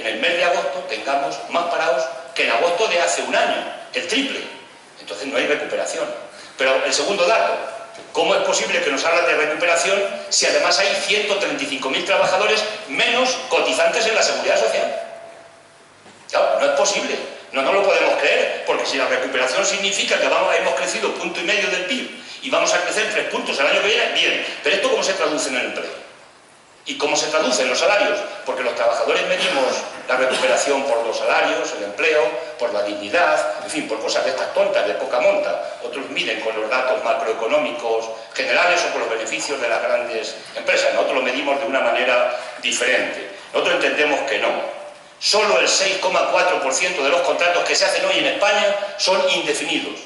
el mes de agosto tengamos más parados que en agosto de hace un año, el triple. Entonces no hay recuperación. Pero el segundo dato, ¿cómo es posible que nos hablan de recuperación si además hay 135.000 trabajadores menos cotizantes en la Seguridad Social? Claro, no es posible, no nos lo podemos creer, porque si la recuperación significa que hemos crecido 1,5 puntos del PIB y vamos a crecer 3 puntos el año que viene, bien, pero ¿esto cómo se traduce en el empleo? ¿Y cómo se traduce en los salarios? Porque los trabajadores medimos la recuperación por los salarios, el empleo, por la dignidad, en fin, por cosas de estas tontas, de poca monta. Otros miden con los datos macroeconómicos generales o con los beneficios de las grandes empresas. Nosotros lo medimos de una manera diferente. Nosotros entendemos que no. Solo el 6,4% de los contratos que se hacen hoy en España son indefinidos.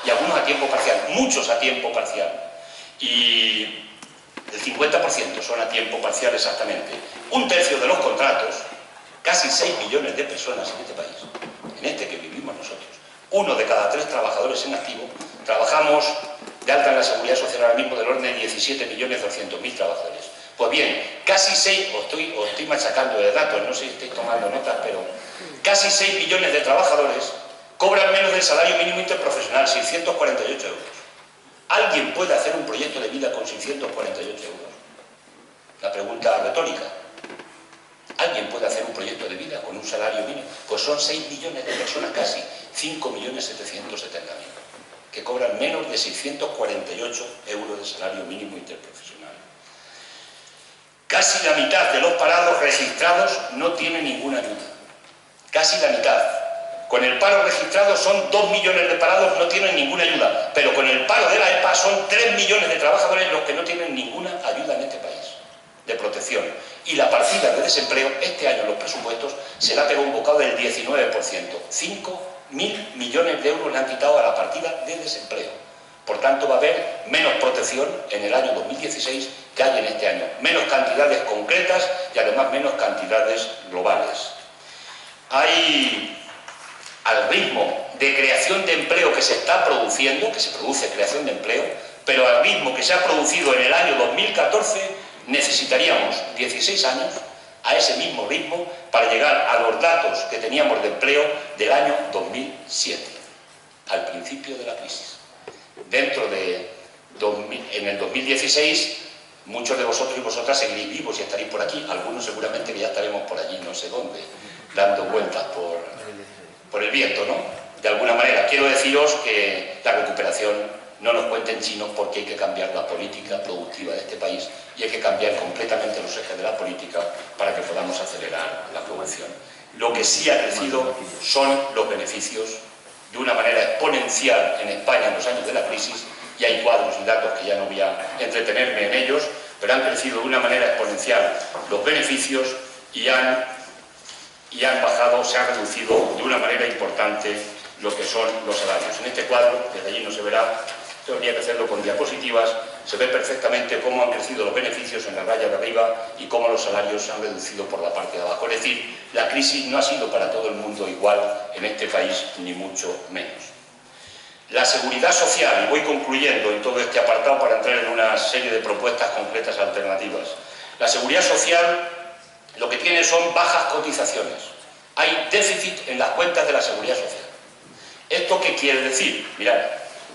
Y algunos a tiempo parcial, muchos a tiempo parcial. Y el 50% son a tiempo parcial exactamente. Un tercio de los contratos, casi 6 millones de personas en este país, en este que vivimos nosotros, 1 de cada 3 trabajadores en activo, trabajamos de alta en la Seguridad Social ahora mismo del orden de 17.200.000 trabajadores. Pues bien, casi 6, os estoy machacando de datos, no sé si estáis tomando notas, pero casi 6 millones de trabajadores cobran menos del salario mínimo interprofesional, 648 euros. ¿Alguien puede hacer un proyecto de vida con 648 euros? La pregunta retórica. ¿Alguien puede hacer un proyecto de vida con un salario mínimo? Pues son 6 millones de personas casi, 5.770.000, que cobran menos de 648 euros de salario mínimo interprofesional. Casi la mitad de los parados registrados no tienen ninguna ayuda. Casi la mitad. Con el paro registrado son 2 millones de parados, no tienen ninguna ayuda. Pero con el paro de la EPA son 3 millones de trabajadores los que no tienen ninguna ayuda en este país, de protección. Y la partida de desempleo, este año en los presupuestos, se le ha pegado un bocado del 19%. 5.000 millones de euros le han quitado a la partida de desempleo. Por tanto, va a haber menos protección en el año 2016 que hay en este año. Menos cantidades concretas y además menos cantidades globales. Hay, al ritmo de creación de empleo que se está produciendo, que se produce creación de empleo, pero al ritmo que se ha producido en el año 2014, necesitaríamos 16 años a ese mismo ritmo para llegar a los datos que teníamos de empleo del año 2007, al principio de la crisis. En el 2016, muchos de vosotros y vosotras seguiréis vivos y estaréis por aquí, algunos seguramente que ya estaremos por allí, no sé dónde, dando vueltas por el viento, ¿no? De alguna manera, quiero deciros que la recuperación no nos cuenten chinos, porque hay que cambiar la política productiva de este país y hay que cambiar completamente los ejes de la política para que podamos acelerar la producción. Lo que sí ha crecido son los beneficios de una manera exponencial en España en los años de la crisis, y hay cuadros y datos que ya no voy a entretenerme en ellos, pero han crecido de una manera exponencial los beneficios y han bajado, se ha reducido de una manera importante lo que son los salarios. En este cuadro, desde allí no se verá, habría que hacerlo con diapositivas, se ve perfectamente cómo han crecido los beneficios en la raya de arriba y cómo los salarios se han reducido por la parte de abajo. Es decir, la crisis no ha sido para todo el mundo igual en este país, ni mucho menos. La seguridad social, y voy concluyendo en todo este apartado para entrar en una serie de propuestas concretas alternativas. La seguridad social lo que tiene son bajas cotizaciones. Hay déficit en las cuentas de la seguridad social. ¿Esto qué quiere decir? Mirad,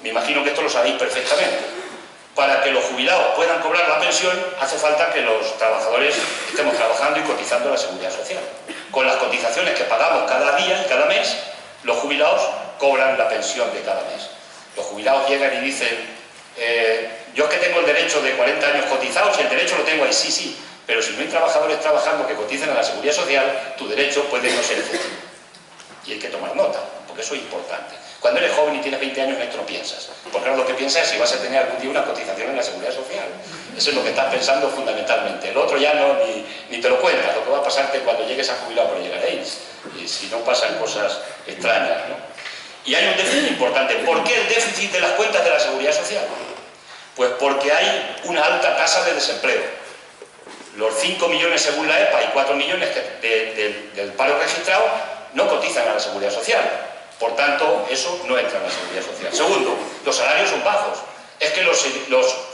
me imagino que esto lo sabéis perfectamente. Para que los jubilados puedan cobrar la pensión, hace falta que los trabajadores estemos trabajando y cotizando a la seguridad social. Con las cotizaciones que pagamos cada día y cada mes, los jubilados cobran la pensión de cada mes. Los jubilados llegan y dicen, yo es que tengo el derecho de 40 años cotizados y el derecho lo tengo ahí, sí, pero si no hay trabajadores trabajando que coticen a la seguridad social, tu derecho puede no ser efectivo. Y hay que tomar nota, porque eso es importante. Cuando eres joven y tienes 20 años, en esto no piensas. Porque ahora lo que piensas es si vas a tener algún día una cotización en la seguridad social. Eso es lo que estás pensando fundamentalmente. El otro ya no, ni te lo cuentas. Lo que va a pasarte cuando llegues a jubilado, pero llegaréis. Y si no, pasan cosas extrañas, ¿no? Y hay un déficit importante. ¿Por qué el déficit de las cuentas de la seguridad social? Pues porque hay una alta tasa de desempleo. Los 5 millones según la EPA y 4 millones del paro registrado no cotizan a la seguridad social. Por tanto, eso no entra en la seguridad social. Segundo, los salarios son bajos. Es que los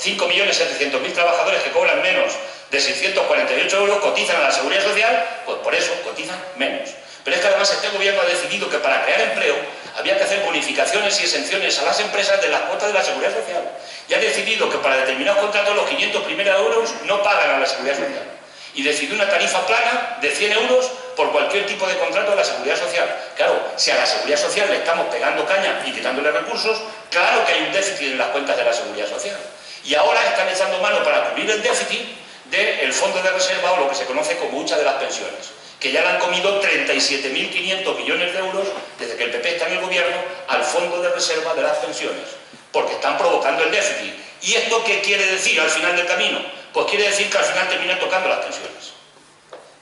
5.700.000 trabajadores que cobran menos de 648 euros cotizan a la Seguridad Social, pues por eso cotizan menos. Pero es que además este gobierno ha decidido que para crear empleo había que hacer bonificaciones y exenciones a las empresas de las cuotas de la Seguridad Social. Y ha decidido que para determinados contratos los 500 primeros euros no pagan a la Seguridad Social. Y decidió una tarifa plana de 100 euros por cualquier tipo de contrato de la Seguridad Social. Claro, si a la Seguridad Social le estamos pegando caña y quitándole recursos, claro que hay un déficit en las cuentas de la Seguridad Social. Y ahora están echando mano para cubrir el déficit del fondo de reserva, o lo que se conoce como hucha de las pensiones, que ya le han comido 37.500 millones de euros desde que el PP está en el gobierno al fondo de reserva de las pensiones, porque están provocando el déficit. ¿Y esto qué quiere decir al final del camino? Pues quiere decir que al final terminan tocando las pensiones.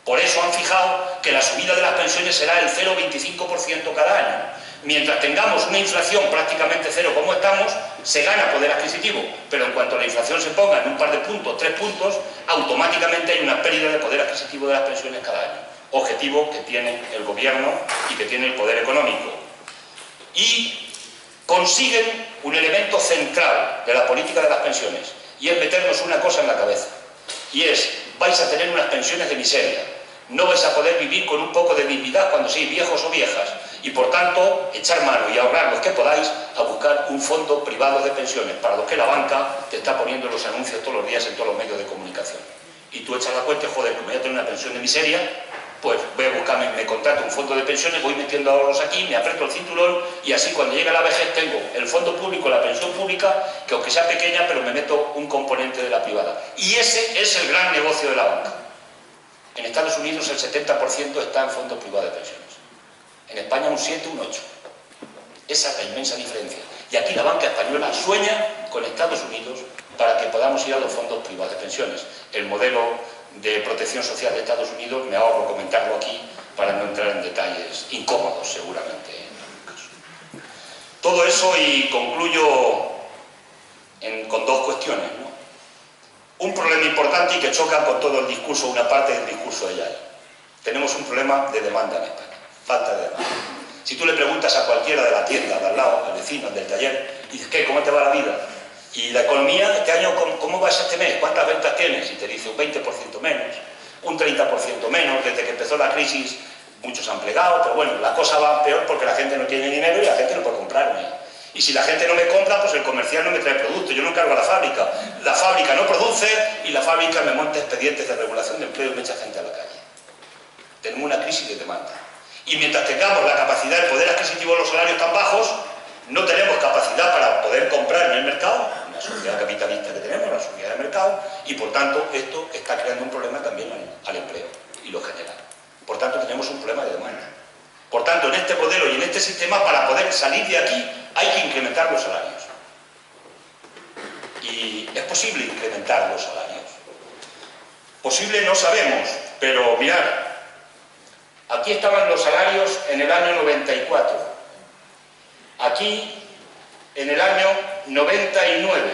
Por eso han fijado que la subida de las pensiones será el 0,25% cada año. Mientras tengamos una inflación prácticamente cero como estamos, se gana poder adquisitivo, pero en cuanto la inflación se ponga en un par de puntos, 3 puntos, automáticamente hay una pérdida de poder adquisitivo de las pensiones cada año. Objetivo que tiene el gobierno y que tiene el poder económico. Y consiguen un elemento central de la política de las pensiones, y es meternos una cosa en la cabeza, y es: vais a tener unas pensiones de miseria, no vais a poder vivir con un poco de dignidad cuando seáis viejos o viejas, y por tanto echar mano y ahorrar los que podáis a buscar un fondo privado de pensiones, para lo que la banca te está poniendo los anuncios todos los días en todos los medios de comunicación. Y tú echas la cuenta y, joder, como voy a tener una pensión de miseria, pues voy a buscarme, me contrato un fondo de pensiones, voy metiendo ahorros aquí, me aprieto el cinturón, y así cuando llegue la vejez tengo el fondo público, la pensión pública, que aunque sea pequeña, pero me meto un componente de la privada. Y ese es el gran negocio de la banca. En Estados Unidos el 70% está en fondos privados de pensiones. En España un 7, un 8. Esa es la inmensa diferencia. Y aquí la banca española sueña con Estados Unidos para que podamos ir a los fondos privados de pensiones. El modelo de protección social de Estados Unidos, me ahorro comentarlo aquí para no entrar en detalles incómodos seguramente en algún caso. Todo eso, y concluyo con dos cuestiones, ¿no? Un problema importante y que choca con todo el discurso, una parte del discurso de Yaya. Tenemos un problema de demanda en España, falta de demanda. Si tú le preguntas a cualquiera de la tienda de al lado, al vecino, del taller, y dices: ¿qué? ¿Cómo te va la vida? ¿Y la economía este año cómo vas este mes? ¿Cuántas ventas tienes? Y te dice un 20% menos, un 30% menos. Desde que empezó la crisis muchos han plegado, pero bueno, la cosa va peor porque la gente no tiene dinero y la gente no puede comprarme. Y si la gente no me compra, pues el comercial no me trae producto, yo no encargo a la fábrica no produce, y la fábrica me monta expedientes de regulación de empleo y me echa gente a la calle. Tenemos una crisis de demanda. Y mientras tengamos la capacidad, el poder adquisitivo de los salarios tan bajos, no tenemos capacidad para poder comprar en el mercado, en la sociedad capitalista que tenemos, la sociedad de mercado, y por tanto esto está creando un problema también al empleo, y lo genera. Por tanto tenemos un problema de demanda. Por tanto, en este modelo y en este sistema, para poder salir de aquí, hay que incrementar los salarios. Y es posible incrementar los salarios. Posible no sabemos, pero mirad, aquí estaban los salarios en el año 94. Aquí, en el año 99.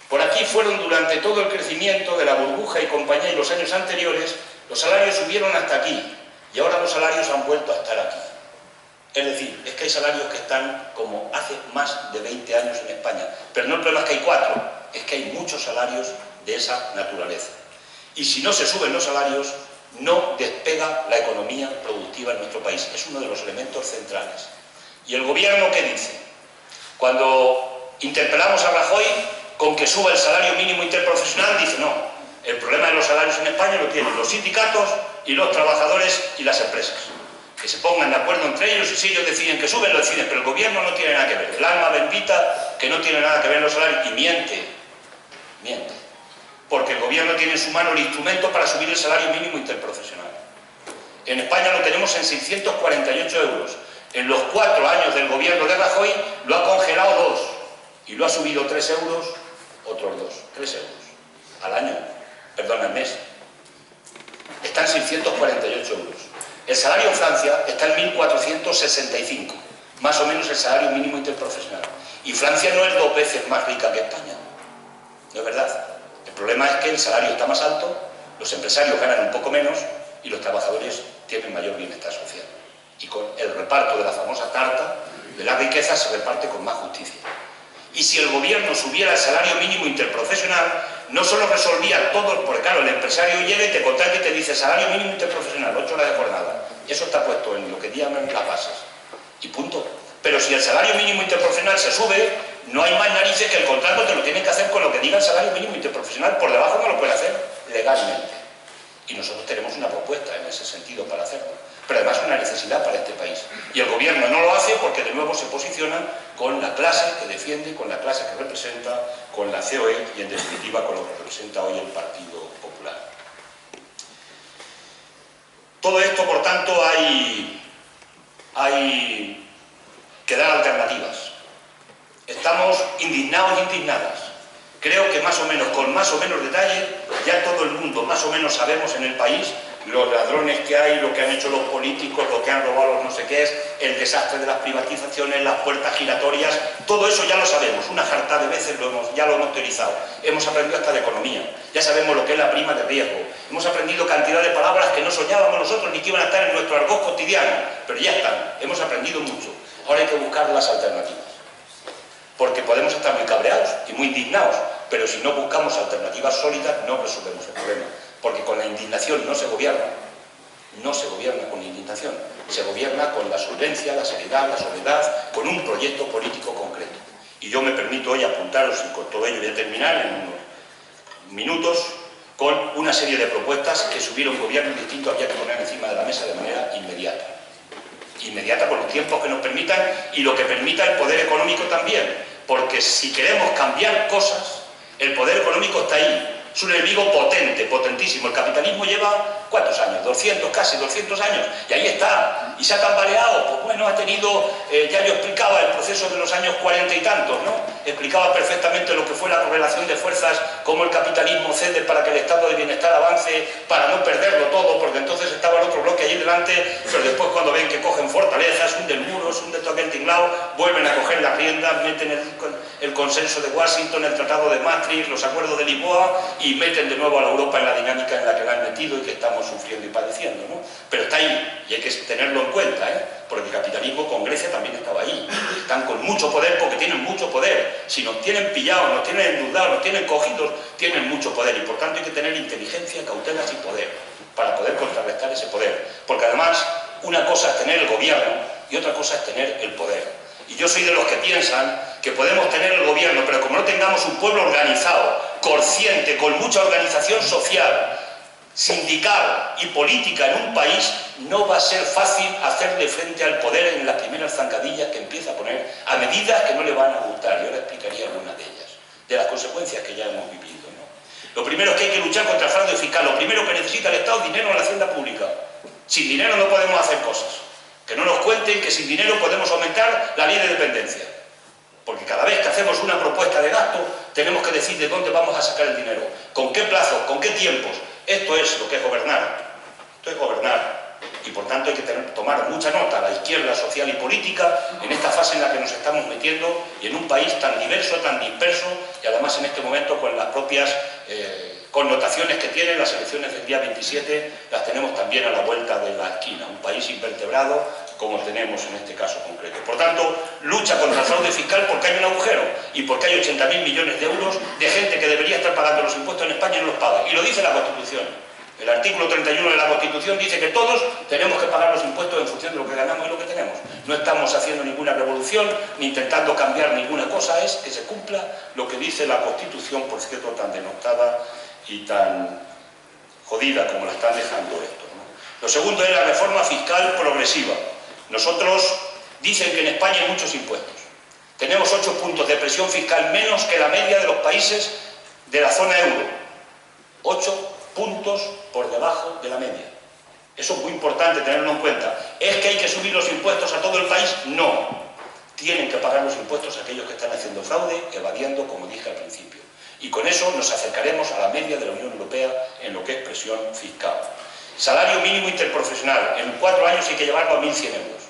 Por aquí fueron durante todo el crecimiento de la burbuja y compañía, y los años anteriores, los salarios subieron hasta aquí, y ahora los salarios han vuelto a estar aquí. Es decir, es que hay salarios que están como hace más de 20 años en España. Pero no el problema es que hay 4, es que hay muchos salarios de esa naturaleza. Y si no se suben los salarios, no despega la economía productiva en nuestro país. Es uno de los elementos centrales. ¿Y el gobierno qué dice? Cuando interpelamos a Rajoy con que suba el salario mínimo interprofesional, dice: no, el problema de los salarios en España lo tienen los sindicatos y los trabajadores y las empresas. Que se pongan de acuerdo entre ellos, y si ellos deciden que suben, lo deciden, pero el gobierno no tiene nada que ver. El alma bendita que no tiene nada que ver en los salarios, y miente. Porque el gobierno tiene en su mano el instrumento para subir el salario mínimo interprofesional. En España lo tenemos en 648 euros. En los 4 años del gobierno de Rajoy lo ha congelado 2, y lo ha subido 3 euros, otros 2, 3 euros al año, perdón, al mes. Está en 648 euros. El salario en Francia está en 1.465, más o menos el salario mínimo interprofesional. Y Francia no es 2 veces más rica que España. No es verdad. El problema es que el salario está más alto, los empresarios ganan un poco menos y los trabajadores tienen mayor bienestar social. Y con el reparto de la famosa tarta de la riqueza se reparte con más justicia. Y si el gobierno subiera el salario mínimo interprofesional, no solo resolvía todo, porque claro, el empresario llega y te contrata y te dice salario mínimo interprofesional, 8 horas de jornada. Eso está puesto en lo que llaman las bases. Y punto. Pero si el salario mínimo interprofesional se sube, no hay más narices que el contrato te lo tienen que hacer con lo que diga el salario mínimo interprofesional. Por debajo no lo puede hacer legalmente. Y nosotros tenemos una propuesta en ese sentido para hacerlo. Pero además es una necesidad para este país. Y el gobierno no lo hace porque de nuevo se posiciona con la clase que defiende, con la clase que representa, con la COE y en definitiva con lo que representa hoy el Partido Popular. Todo esto, por tanto, hay que dar alternativas. Estamos indignados e indignadas. Creo que más o menos, con más o menos detalle, ya todo el mundo más o menos sabemos en el país los ladrones que hay, lo que han hecho los políticos, lo que han robado los no sé qué es, el desastre de las privatizaciones, las puertas giratorias, todo eso ya lo sabemos, una jarta de veces ya lo hemos teorizado. Hemos aprendido hasta de economía, ya sabemos lo que es la prima de riesgo, hemos aprendido cantidad de palabras que no soñábamos nosotros ni que iban a estar en nuestro argot cotidiano, pero ya están, hemos aprendido mucho. Ahora hay que buscar las alternativas, porque podemos estar muy cabreados y muy indignados, pero si no buscamos alternativas sólidas no resolvemos el problema. Porque con la indignación no se gobierna con la indignación, se gobierna con la solvencia, la seriedad, la soledad, con un proyecto político concreto. Y yo me permito hoy apuntaros, y con todo ello voy a terminar en unos minutos, con una serie de propuestas que si hubiera un gobierno distinto había que poner encima de la mesa de manera inmediata. Inmediata por los tiempos que nos permitan y lo que permita el poder económico también, porque si queremos cambiar cosas, el poder económico está ahí. Es un enemigo potente, potentísimo. El capitalismo lleva, ¿cuántos años? 200, casi 200 años. Y ahí está. Y se ha tambaleado. Pues bueno, ha tenido, ya yo explicaba el proceso de los años 40 y tantos, ¿no? Explicaba perfectamente lo que fue la correlación de fuerzas, cómo el capitalismo cede para que el estado de bienestar avance, para no perderlo todo, porque entonces estaba el otro bloque allí delante, pero después cuando ven que cogen fortalezas, hunden muros, hunden todo aquel tinglao, vuelven a coger las riendas, meten el consenso de Washington, el tratado de Maastricht, los acuerdos de Lisboa, y meten de nuevo a la Europa en la dinámica en la que la han metido y que estamos sufriendo y padeciendo, ¿no? Pero está ahí, y hay que tenerlo en cuenta, ¿eh? Porque el capitalismo con Grecia también estaba ahí. Están con mucho poder porque tienen mucho poder. Si nos tienen pillados, nos tienen endeudados, nos tienen cogidos, tienen mucho poder. Y por tanto hay que tener inteligencia, cautelas y poder para poder contrarrestar ese poder. Porque además, una cosa es tener el gobierno y otra cosa es tener el poder. Y yo soy de los que piensan que podemos tener el gobierno, pero como no tengamos un pueblo organizado, consciente, con mucha organización social, sindical y política en un país, no va a ser fácil hacerle frente al poder en las primeras zancadillas que empieza a poner a medidas que no le van a gustar. Y ahora explicaría algunas de ellas, de las consecuencias que ya hemos vivido, ¿no? Lo primero es que hay que luchar contra el fraude fiscal. Lo primero que necesita el Estado es dinero en la hacienda pública. Sin dinero no podemos hacer cosas. Que no nos cuenten que sin dinero podemos aumentar la ley de dependencia. Porque cada vez que hacemos una propuesta de gasto, tenemos que decir de dónde vamos a sacar el dinero, con qué plazos, con qué tiempos. Esto es lo que es gobernar. Esto es gobernar. Y por tanto hay que tomar mucha nota, la izquierda social y política, en esta fase en la que nos estamos metiendo y en un país tan diverso, tan disperso, y además en este momento con las propias connotaciones que tienen las elecciones del día 27, las tenemos también a la vuelta de la esquina. Un país invertebrado como tenemos en este caso concreto. Por tanto, lucha contra el fraude fiscal porque hay un agujero y porque hay 80.000 millones de euros de gente que debería estar pagando los impuestos en España y no los paga. Y lo dice la Constitución. El artículo 31 de la Constitución dice que todos tenemos que pagar los impuestos en función de lo que ganamos y lo que tenemos. No estamos haciendo ninguna revolución ni intentando cambiar ninguna cosa, es que se cumpla lo que dice la Constitución, por cierto, tan denostada y tan jodida como la están dejando esto, ¿no? Lo segundo es la reforma fiscal progresiva. Nosotros, dicen que en España hay muchos impuestos. Tenemos 8 puntos de presión fiscal menos que la media de los países de la zona euro. 8 puntos por debajo de la media. Eso es muy importante tenerlo en cuenta. ¿Es que hay que subir los impuestos a todo el país? No. Tienen que pagar los impuestos a aquellos que están haciendo fraude, evadiendo, como dije al principio. Y con eso nos acercaremos a la media de la Unión Europea en lo que es presión fiscal. Salario mínimo interprofesional. En 4 años hay que llevarlo a 1.100 euros.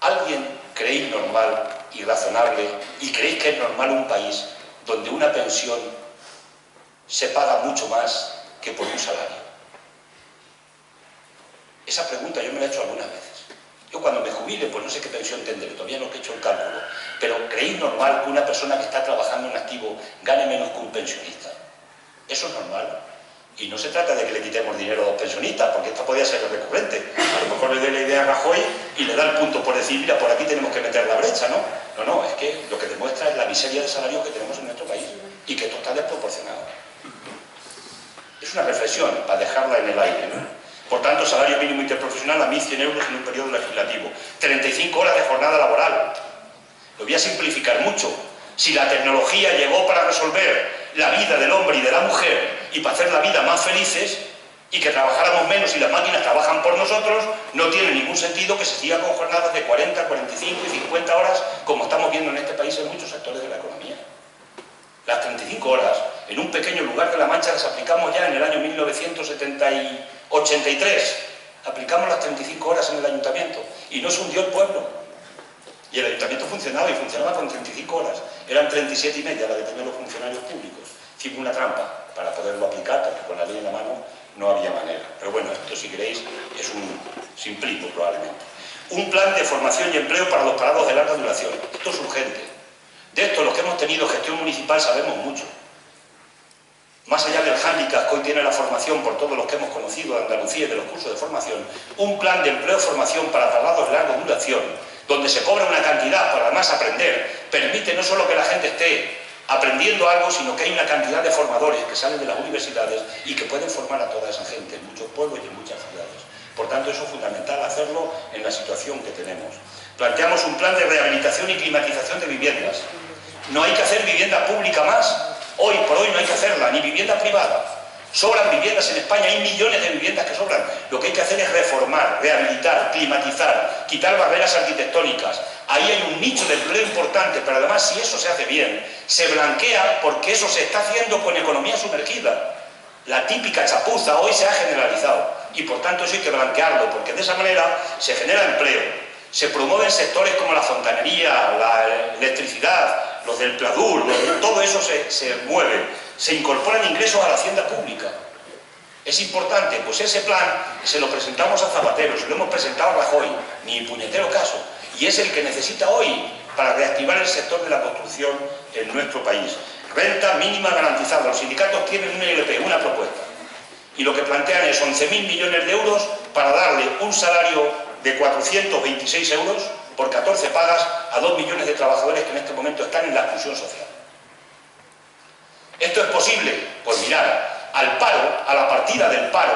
¿Alguien creéis normal y razonable y creéis que es normal un país donde una pensión se paga mucho más que por un salario? Esa pregunta yo me la he hecho algunas veces. Yo cuando me jubile, pues no sé qué pensión tendré, todavía no he hecho el cálculo. Pero ¿creéis normal que una persona que está trabajando en activo gane menos que un pensionista? ¿Eso es normal? Y no se trata de que le quitemos dinero a los pensionistas, porque esto podría ser recurrente. A lo mejor le dé la idea a Rajoy y le da el punto por decir, mira, por aquí tenemos que meter la brecha, ¿no? No, es que lo que demuestra es la miseria de salarios que tenemos en nuestro país y que esto está desproporcionado. Es una reflexión para dejarla en el aire, ¿no? Por tanto, salario mínimo interprofesional a 1.100 euros en un periodo legislativo. 35 horas de jornada laboral. Lo voy a simplificar mucho. Si la tecnología llegó para resolver la vida del hombre y de la mujer y para hacer la vida más felices y que trabajáramos menos y las máquinas trabajan por nosotros, no tiene ningún sentido que se siga con jornadas de 40, 45 y 50 horas como estamos viendo en este país en muchos sectores de la economía. Las 35 horas en un pequeño lugar de La Mancha las aplicamos ya en el año 1983. Aplicamos las 35 horas en el ayuntamiento y no se hundió el pueblo. Y el ayuntamiento funcionaba y funcionaba con 35 horas. Eran 37 y media la que tenían los funcionarios públicos. Hicimos una trampa para poderlo aplicar, porque con la ley en la mano no había manera. Pero bueno, esto si queréis es un simplismo probablemente. Un plan de formación y empleo para los parados de larga duración. Esto es urgente. De esto los que hemos tenido gestión municipal sabemos mucho. Más allá del hándicap que hoy tiene la formación por todos los que hemos conocido de Andalucía y de los cursos de formación, un plan de empleo-formación para parados de larga duración, donde se cobra una cantidad para además aprender, permite no solo que la gente esté aprendiendo algo, sino que hay una cantidad de formadores que salen de las universidades y que pueden formar a toda esa gente en muchos pueblos y en muchas ciudades. Por tanto, eso es fundamental hacerlo en la situación que tenemos. Planteamos un plan de rehabilitación y climatización de viviendas. No hay que hacer vivienda pública más. Hoy por hoy no hay que hacerla, ni vivienda privada. Sobran viviendas en España, hay millones de viviendas que sobran. Lo que hay que hacer es reformar, rehabilitar, climatizar, quitar barreras arquitectónicas. Ahí hay un nicho de empleo importante, pero además si eso se hace bien, se blanquea porque eso se está haciendo con economía sumergida. La típica chapuza hoy se ha generalizado y por tanto eso hay que blanquearlo, porque de esa manera se genera empleo, se promueven sectores como la fontanería, la electricidad, los del Pladur, todo eso se mueve, se incorporan ingresos a la hacienda pública. Es importante, pues ese plan se lo presentamos a Zapatero, se lo hemos presentado a Rajoy, ni puñetero caso, y es el que necesita hoy para reactivar el sector de la construcción en nuestro país. Renta mínima garantizada, los sindicatos tienen una ILP, una propuesta, y lo que plantean es 11.000 millones de euros para darle un salario de 426 euros por 14 pagas a 2 millones de trabajadores que en este momento están en la exclusión social. ¿Esto es posible? Pues mirar, al paro, a la partida del paro,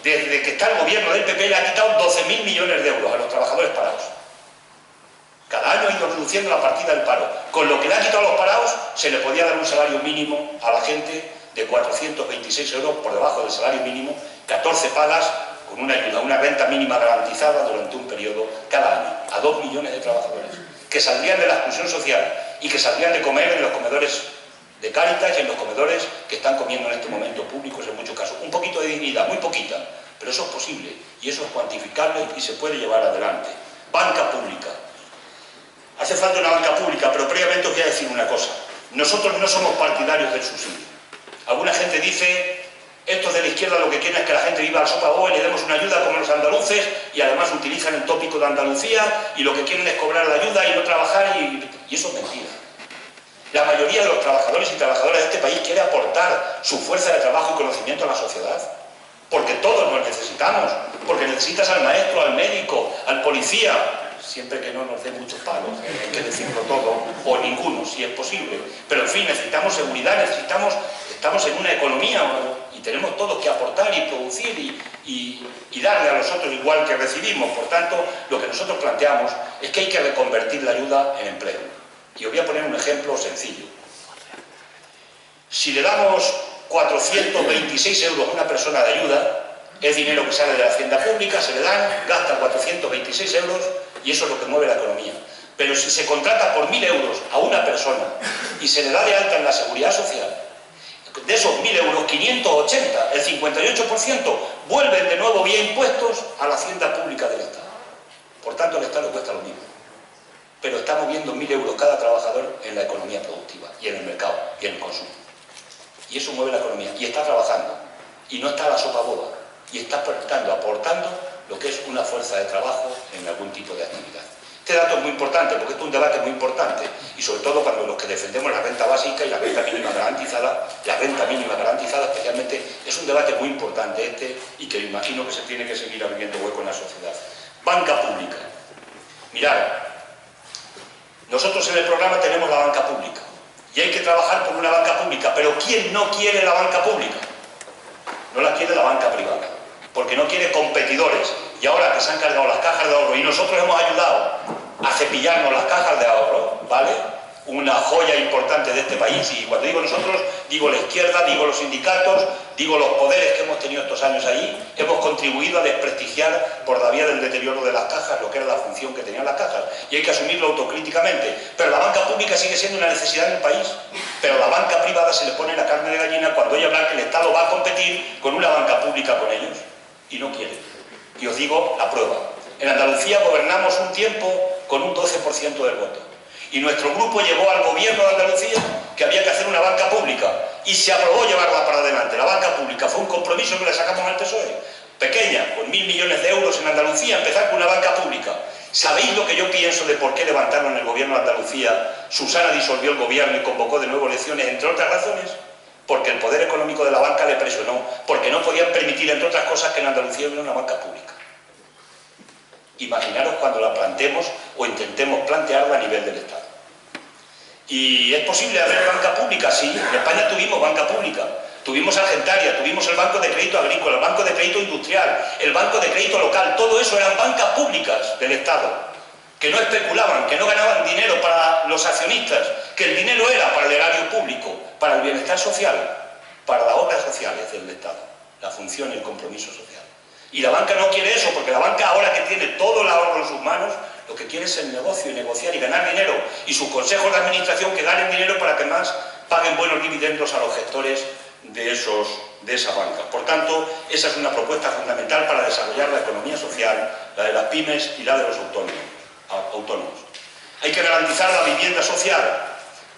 desde que está el gobierno del PP le ha quitado 12.000 millones de euros a los trabajadores parados. Cada año ha ido reduciendo la partida del paro. Con lo que le ha quitado a los parados, se le podía dar un salario mínimo a la gente de 426 euros por debajo del salario mínimo, 14 pagas, con una ayuda, una renta mínima garantizada durante un periodo cada año, a 2 millones de trabajadores, que saldrían de la exclusión social y que saldrían de comer en los comedores de Cáritas y en los comedores que están comiendo en este momento públicos en muchos casos. Un poquito de dignidad, muy poquita, pero eso es posible y eso es cuantificable y se puede llevar adelante. Banca pública. Hace falta una banca pública, pero previamente os voy a decir una cosa. Nosotros no somos partidarios del subsidio. Alguna gente dice, estos de la izquierda lo que quieren es que la gente viva al sopabó y le demos una ayuda como los andaluces y además utilizan el tópico de Andalucía y lo que quieren es cobrar la ayuda y no trabajar y eso es mentira. La mayoría de los trabajadores y trabajadoras de este país quiere aportar su fuerza de trabajo y conocimiento a la sociedad. Porque todos nos necesitamos, porque necesitas al maestro, al médico, al policía, siempre que no nos dé muchos palos, hay que decirlo todo, o ninguno, si es posible. Pero en fin, necesitamos seguridad, estamos en una economía y tenemos todos que aportar y producir y darle a los otros igual que recibimos. Por tanto, lo que nosotros planteamos es que hay que reconvertir la ayuda en empleo. Y os voy a poner un ejemplo sencillo. Si le damos 426 euros a una persona de ayuda, es dinero que sale de la hacienda pública, se le dan, gasta 426 euros y eso es lo que mueve la economía. Pero si se contrata por 1.000 euros a una persona y se le da de alta en la seguridad social, de esos 1.000 euros, 580, el 58%, vuelven de nuevo vía impuestos a la hacienda pública del Estado. Por tanto, al Estado le cuesta lo mismo. Pero está moviendo 1.000 euros cada trabajador en la economía productiva y en el mercado y en el consumo. Y eso mueve la economía. Y está trabajando. Y no está a la sopa boba. Y está aportando lo que es una fuerza de trabajo en algún tipo de actividad. Este dato es muy importante porque esto es un debate muy importante y sobre todo cuando los que defendemos la renta básica y la renta mínima garantizada especialmente, es un debate muy importante este y que imagino que se tiene que seguir abriendo hueco en la sociedad. Banca pública. Mirad, nosotros en el programa tenemos la banca pública y hay que trabajar por una banca pública, pero ¿quién no quiere la banca pública? No la quiere la banca privada, porque no quiere competidores. Y ahora que se han cargado las cajas de ahorro y nosotros hemos ayudado a cepillarnos las cajas de ahorro, ¿vale? Una joya importante de este país, y cuando digo nosotros, digo la izquierda, digo los sindicatos, digo los poderes que hemos tenido estos años ahí, hemos contribuido a desprestigiar por la vía del deterioro de las cajas lo que era la función que tenían las cajas, y hay que asumirlo autocríticamente. Pero la banca pública sigue siendo una necesidad en el país, pero a la banca privada se le pone la carne de gallina cuando oye hablar que el Estado va a competir con una banca pública con ellos, y no quiere. Y os digo la prueba. En Andalucía gobernamos un tiempo con un 12% del voto. Y nuestro grupo llevó al gobierno de Andalucía que había que hacer una banca pública. Y se aprobó llevarla para adelante. La banca pública fue un compromiso que le sacamos al PSOE. Pequeña, con 1.000 millones de euros en Andalucía, empezar con una banca pública. ¿Sabéis lo que yo pienso de por qué levantaron el gobierno de Andalucía? Susana disolvió el gobierno y convocó de nuevo elecciones, entre otras razones. Porque el poder económico de la banca le presionó. Porque no podían permitir, entre otras cosas, que en Andalucía hubiera una banca pública. Imaginaros cuando la planteemos o intentemos plantearla a nivel del Estado. ¿Y es posible haber banca pública? Sí, en España tuvimos banca pública. Tuvimos Argentaria, tuvimos el Banco de Crédito Agrícola, el Banco de Crédito Industrial, el Banco de Crédito Local. Todo eso eran bancas públicas del Estado, que no especulaban, que no ganaban dinero para los accionistas, que el dinero era para el erario público, para el bienestar social, para las obras sociales del Estado, la función y el compromiso social. Y la banca no quiere eso, porque la banca, ahora que tiene todo el ahorro en sus manos, lo que quiere es el negocio y negociar y ganar dinero. Y sus consejos de administración que ganen dinero para que más paguen buenos dividendos a los gestores de esa banca. Por tanto, esa es una propuesta fundamental para desarrollar la economía social, la de las pymes y la de los autónomos. Hay que garantizar la vivienda social.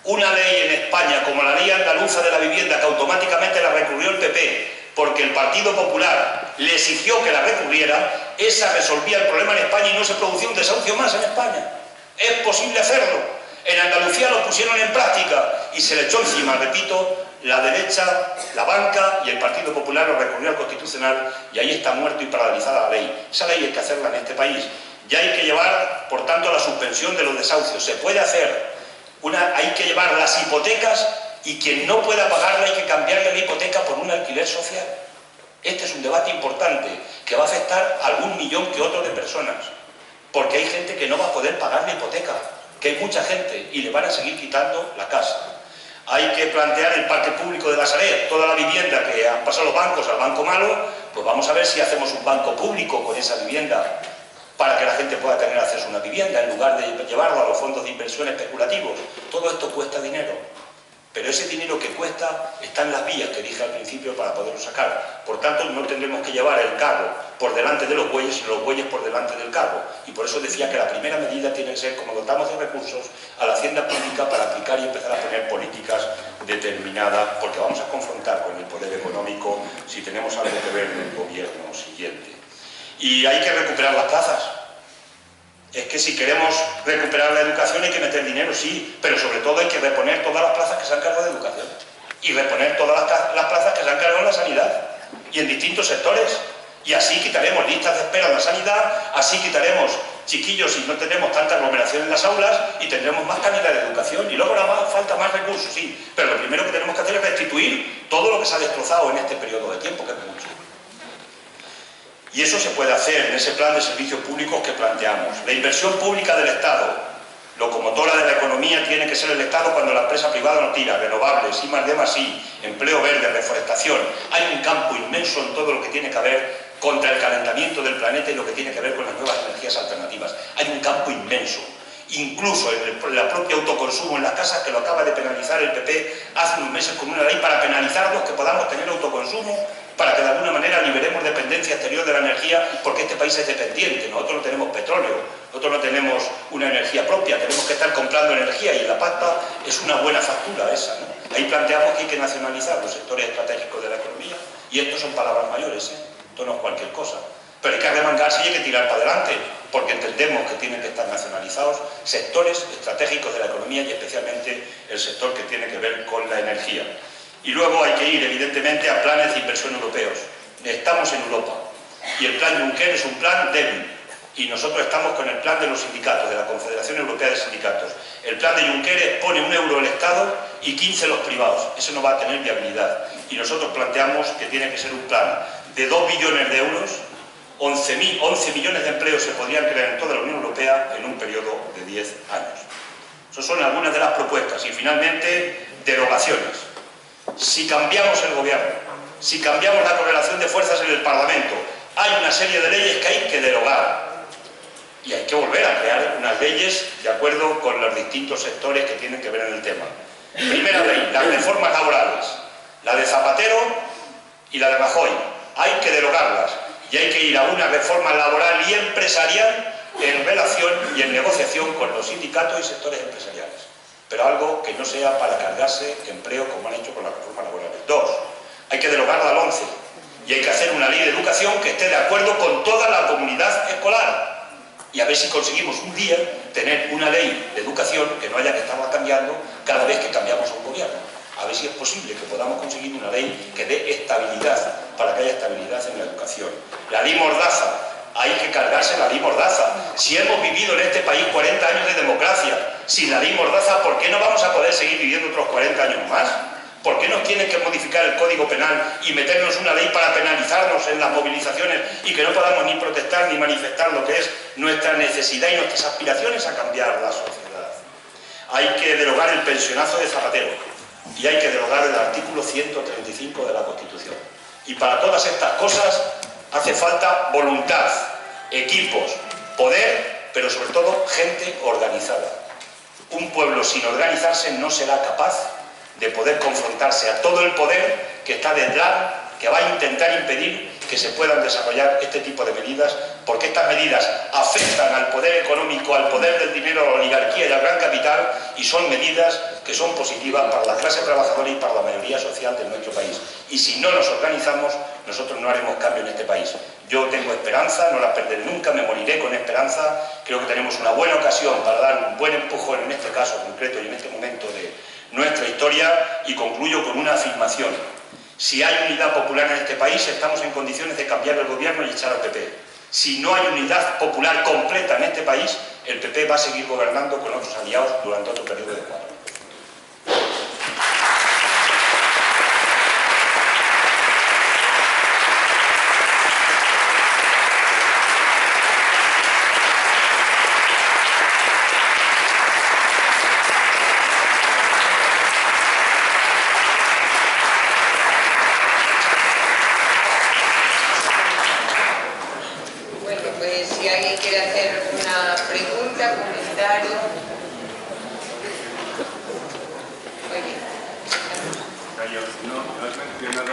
Una ley en España, como la ley andaluza de la vivienda, que automáticamente la recurrió el PP, porque el Partido Popular le exigió que la recurriera, esa resolvía el problema en España y no se producía un desahucio más en España. Es posible hacerlo. En Andalucía lo pusieron en práctica y se le echó encima, repito, la derecha, la banca y el Partido Popular lo recurrió al Constitucional y ahí está muerto y paralizada la ley. Esa ley hay que hacerla en este país. Ya hay que llevar, por tanto, la suspensión de los desahucios. Se puede hacer. Hay que llevar las hipotecas y quien no pueda pagarla hay que cambiarle la hipoteca por un alquiler social. Este es un debate importante que va a afectar a algún millón que otro de personas, porque hay gente que no va a poder pagar la hipoteca, que hay mucha gente y le van a seguir quitando la casa. Hay que plantear el parque público de la Sareb, toda la vivienda que han pasado los bancos al banco malo, pues vamos a ver si hacemos un banco público con esa vivienda para que la gente pueda tener acceso a una vivienda en lugar de llevarlo a los fondos de inversión especulativos. Todo esto cuesta dinero. Pero ese dinero que cuesta está en las vías que dije al principio para poderlo sacar. Por tanto, no tendremos que llevar el carro por delante de los bueyes, sino los bueyes por delante del carro. Y por eso decía que la primera medida tiene que ser, como dotamos de recursos a la hacienda pública para aplicar y empezar a poner políticas determinadas, porque vamos a confrontar con el poder económico si tenemos algo que ver en el gobierno siguiente. Y hay que recuperar las plazas. Es que si queremos recuperar la educación hay que meter dinero, sí, pero sobre todo hay que reponer todas las plazas que se han cargado de educación y reponer todas las plazas que se han cargado en la sanidad y en distintos sectores. Y así quitaremos listas de espera en la sanidad, así quitaremos chiquillos y no tenemos tanta aglomeración en las aulas y tendremos más calidad de educación. Y luego falta más recursos, sí, pero lo primero que tenemos que hacer es restituir todo lo que se ha destrozado en este periodo de tiempo, que es mucho. Y eso se puede hacer en ese plan de servicios públicos que planteamos. La inversión pública del Estado, locomotora de la economía, tiene que ser el Estado cuando la empresa privada no tira. Renovables, I+D+I, empleo verde, reforestación. Hay un campo inmenso en todo lo que tiene que ver contra el calentamiento del planeta y lo que tiene que ver con las nuevas energías alternativas. Hay un campo inmenso. Incluso en el propio autoconsumo en las casas, que lo acaba de penalizar el PP hace unos meses con una ley para penalizar los que podamos tener autoconsumo, para que de alguna manera liberemos dependencia exterior de la energía, porque este país es dependiente. Nosotros no tenemos petróleo, nosotros no tenemos una energía propia, tenemos que estar comprando energía y en la pasta es una buena factura esa, ¿no? Ahí planteamos que hay que nacionalizar los sectores estratégicos de la economía y estos son palabras mayores, ¿eh? Esto no es cualquier cosa, pero hay que arremangarse y hay que tirar para adelante, porque entendemos que tienen que estar nacionalizados sectores estratégicos de la economía y especialmente el sector que tiene que ver con la energía. Y luego hay que ir, evidentemente, a planes de inversión europeos. Estamos en Europa y el plan Juncker es un plan débil. Y nosotros estamos con el plan de los sindicatos, de la Confederación Europea de Sindicatos. El plan de Juncker pone 1 euro el Estado y 15 los privados. Eso no va a tener viabilidad. Y nosotros planteamos que tiene que ser un plan de 2 billones de euros, 11 millones de empleos se podrían crear en toda la Unión Europea en un periodo de 10 años. Esas son algunas de las propuestas. Y finalmente, derogaciones. Si cambiamos el gobierno, si cambiamos la correlación de fuerzas en el Parlamento, hay una serie de leyes que hay que derogar. Y hay que volver a crear unas leyes de acuerdo con los distintos sectores que tienen que ver en el tema. Primera ley, las reformas laborales, la de Zapatero y la de Rajoy. Hay que derogarlas y hay que ir a una reforma laboral y empresarial en relación y en negociación con los sindicatos y sectores empresariales. Pero algo que no sea para cargarse empleo como han hecho con las reformas laborales. 2. Hay que derogar la LOMCE y hay que hacer una ley de educación que esté de acuerdo con toda la comunidad escolar. Y a ver si conseguimos un día tener una ley de educación que no haya que estarla cambiando cada vez que cambiamos a un gobierno. A ver si es posible que podamos conseguir una ley que dé estabilidad, para que haya estabilidad en la educación. La ley Mordaza, hay que cargarse la ley Mordaza. Si hemos vivido en este país 40 años de democracia, sin la ley Mordaza, ¿por qué no vamos a poder seguir viviendo otros 40 años más? ¿Por qué nos tienen que modificar el Código Penal y meternos una ley para penalizarnos en las movilizaciones y que no podamos ni protestar ni manifestar lo que es nuestra necesidad y nuestras aspiraciones a cambiar la sociedad? Hay que derogar el pensionazo de Zapatero y hay que derogar el artículo 135 de la Constitución. Y para todas estas cosas hace falta voluntad, equipos, poder, pero sobre todo gente organizada. Un pueblo sin organizarse no será capaz de poder confrontarse a todo el poder que está detrás, que va a intentar impedir que se puedan desarrollar este tipo de medidas, porque estas medidas afectan al poder económico, al poder del dinero, a la oligarquía y al gran capital, y son medidas que son positivas para la clase trabajadora y para la mayoría social de nuestro país. Y si no nos organizamos, nosotros no haremos cambio en este país. Yo tengo esperanza, no la perderé nunca, me moriré con esperanza. Creo que tenemos una buena ocasión para dar un buen empujón en este caso concreto y en este momento de nuestra historia, y concluyo con una afirmación. Si hay unidad popular en este país, estamos en condiciones de cambiar el gobierno y echar al PP. Si no hay unidad popular completa en este país, el PP va a seguir gobernando con otros aliados durante otro periodo de 4 años. Si alguien quiere hacer una pregunta, comentario. Muy bien. No has mencionado